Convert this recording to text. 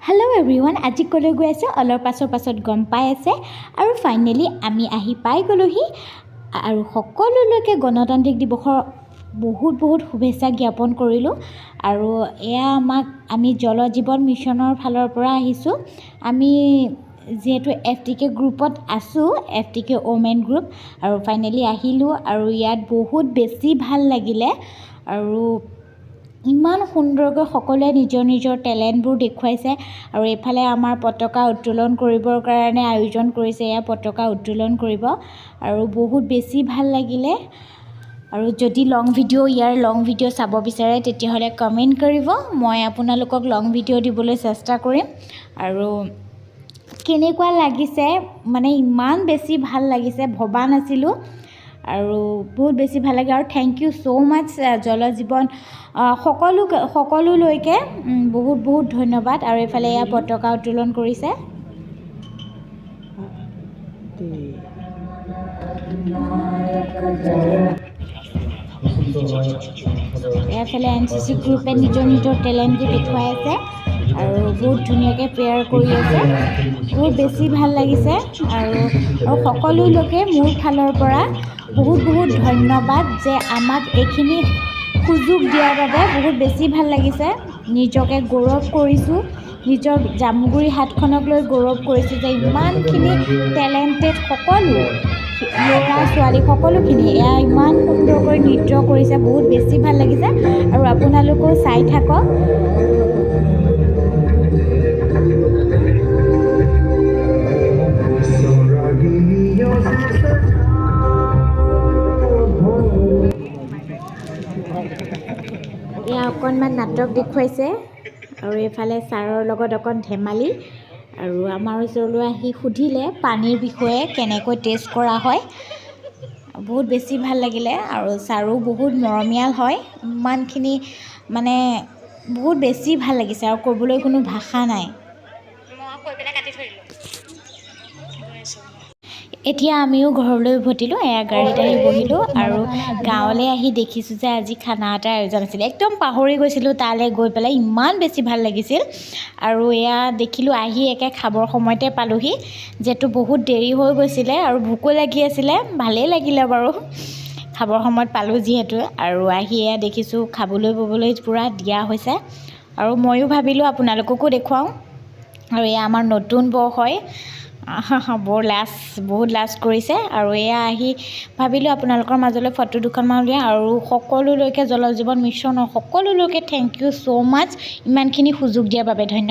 Hello' everyone, আজি ক'লৈ গৈ আছে অলপ পাছত গম পাই আছে। আৰু ফাইনেলি আমি আহি পাই গ'লোহি আৰু সকলোলৈকে গণতান্ত্ৰিক দিৱসৰ বহুত শুভেচ্ছা জ্ঞাপন কৰিলোঁ। আৰু এয়া আমি জল জীৱন মিছনৰ ফালৰ পৰা আহিছোঁ। আমি যিহেতু FTK গ্ৰুপত আছোঁ, FTK ওমেন গ্ৰুপ, আৰু ফাইনেলি আহিলোঁ আৰু ইয়াত বহুত বেছি ভাল লাগিলে। আৰু ইমান সুন্দৰকৈ সকলোৱে নিজৰ টেলেণ্টবোৰ দেখুৱাইছে। আৰু এইফালে আমাৰ পতাকা উত্তোলন কৰিবৰ কাৰণে আয়োজন কৰিছে, এয়া পতাকা উত্তোলন কৰিব আৰু বহুত বেছি ভাল লাগিলে। আৰু যদি ইয়াৰ লং ভিডিঅ' চাব বিচাৰে তেতিয়াহ'লে কমেণ্ট কৰিব, মই আপোনালোকক লং ভিডিঅ' দিবলৈ চেষ্টা কৰিম। আৰু কেনেকুৱা লাগিছে, মানে ইমান বেছি ভাল লাগিছে, ভবা নাছিলোঁ। আৰু বহুত বেছি ভাল লাগে। আৰু থেংক ইউ ছ' মাছ জল জীৱন সকলোলৈকে বহুত ধন্যবাদ। আৰু এইফালে এয়া পতাকা উত্তোলন কৰিছে। এইফালে NCC গ্ৰুপে নিজৰ টেলেণ্টবোৰ দেখুৱাই আছে আৰু বহুত ধুনীয়াকৈ প্ৰেয়াৰ কৰি আছে। বহুত বেছি ভাল লাগিছে। আৰু সকলোলৈকে মোৰ ফালৰ পৰা বহুত ধন্যবাদ যে আমাক এইখিনি সুযোগ দিয়াৰ বাবে। বহুত বেছি ভাল লাগিছে, নিজকে গৌৰৱ কৰিছোঁ, নিজৰ জামুগুৰি হাটখনক লৈ গৌৰৱ কৰিছোঁ যে ইমানখিনি টেলেণ্টেড সকলো ল'ৰা ছোৱালী সকলোখিনি এয়া ইমান সুন্দৰকৈ নৃত্য কৰিছে। বহুত বেছি ভাল লাগিছে। আৰু আপোনালোকেও চাই থাকক। এয়া অকণমান নাটক দেখুৱাইছে আৰু এইফালে ছাৰৰ লগত অকণ ধেমালি। আৰু আমাৰ ওচৰলৈ আহি সুধিলে পানীৰ বিষয়ে কেনেকৈ টেষ্ট কৰা হয়। বহুত বেছি ভাল লাগিলে। আৰু ছাৰো বহুত মৰমীয়াল হয়। ইমানখিনি মানে বহুত বেছি ভাল লাগিছে আৰু ক'বলৈ কোনো ভাষা নাই। এতিয়া আমিও ঘৰলৈ উভতিলোঁ। এয়া গাড়ীত আহি বহিলোঁ আৰু গাঁৱলৈ আহি দেখিছোঁ যে আজি খানা এটাৰ আয়োজন আছিলে। একদম পাহৰি গৈছিলোঁ তালৈ গৈ পেলাই, ইমান বেছি ভাল লাগিছিল। আৰু এয়া দেখিলোঁ আহি একে খাবৰ সময়তে পালোঁহি, যিহেতু বহুত দেৰি হৈ গৈছিলে আৰু ভোকো লাগি আছিলে। ভালেই লাগিলে বাৰু, খাবৰ সময়ত পালোঁ যিহেতু। আৰু আহি এয়া দেখিছোঁ খাবলৈ ববলৈ পূৰা দিয়া হৈছে। আৰু ময়ো ভাবিলোঁ আপোনালোককো দেখুৱাওঁ। আৰু এয়া আমাৰ নতুন বৌ হয়, বহুত লাজ কৰিছে। আৰু এয়া আহি ভাবিলোঁ আপোনালোকৰ মাজলৈ ফটো দুখনমান উলিয়াওঁ। আৰু সকলোলৈকে জল জীৱন মিছনৰ সকলোলৈকে থেংক ইউ ছ' মাছ ইমানখিনি সুযোগ দিয়াৰ বাবে। ধন্যবাদ।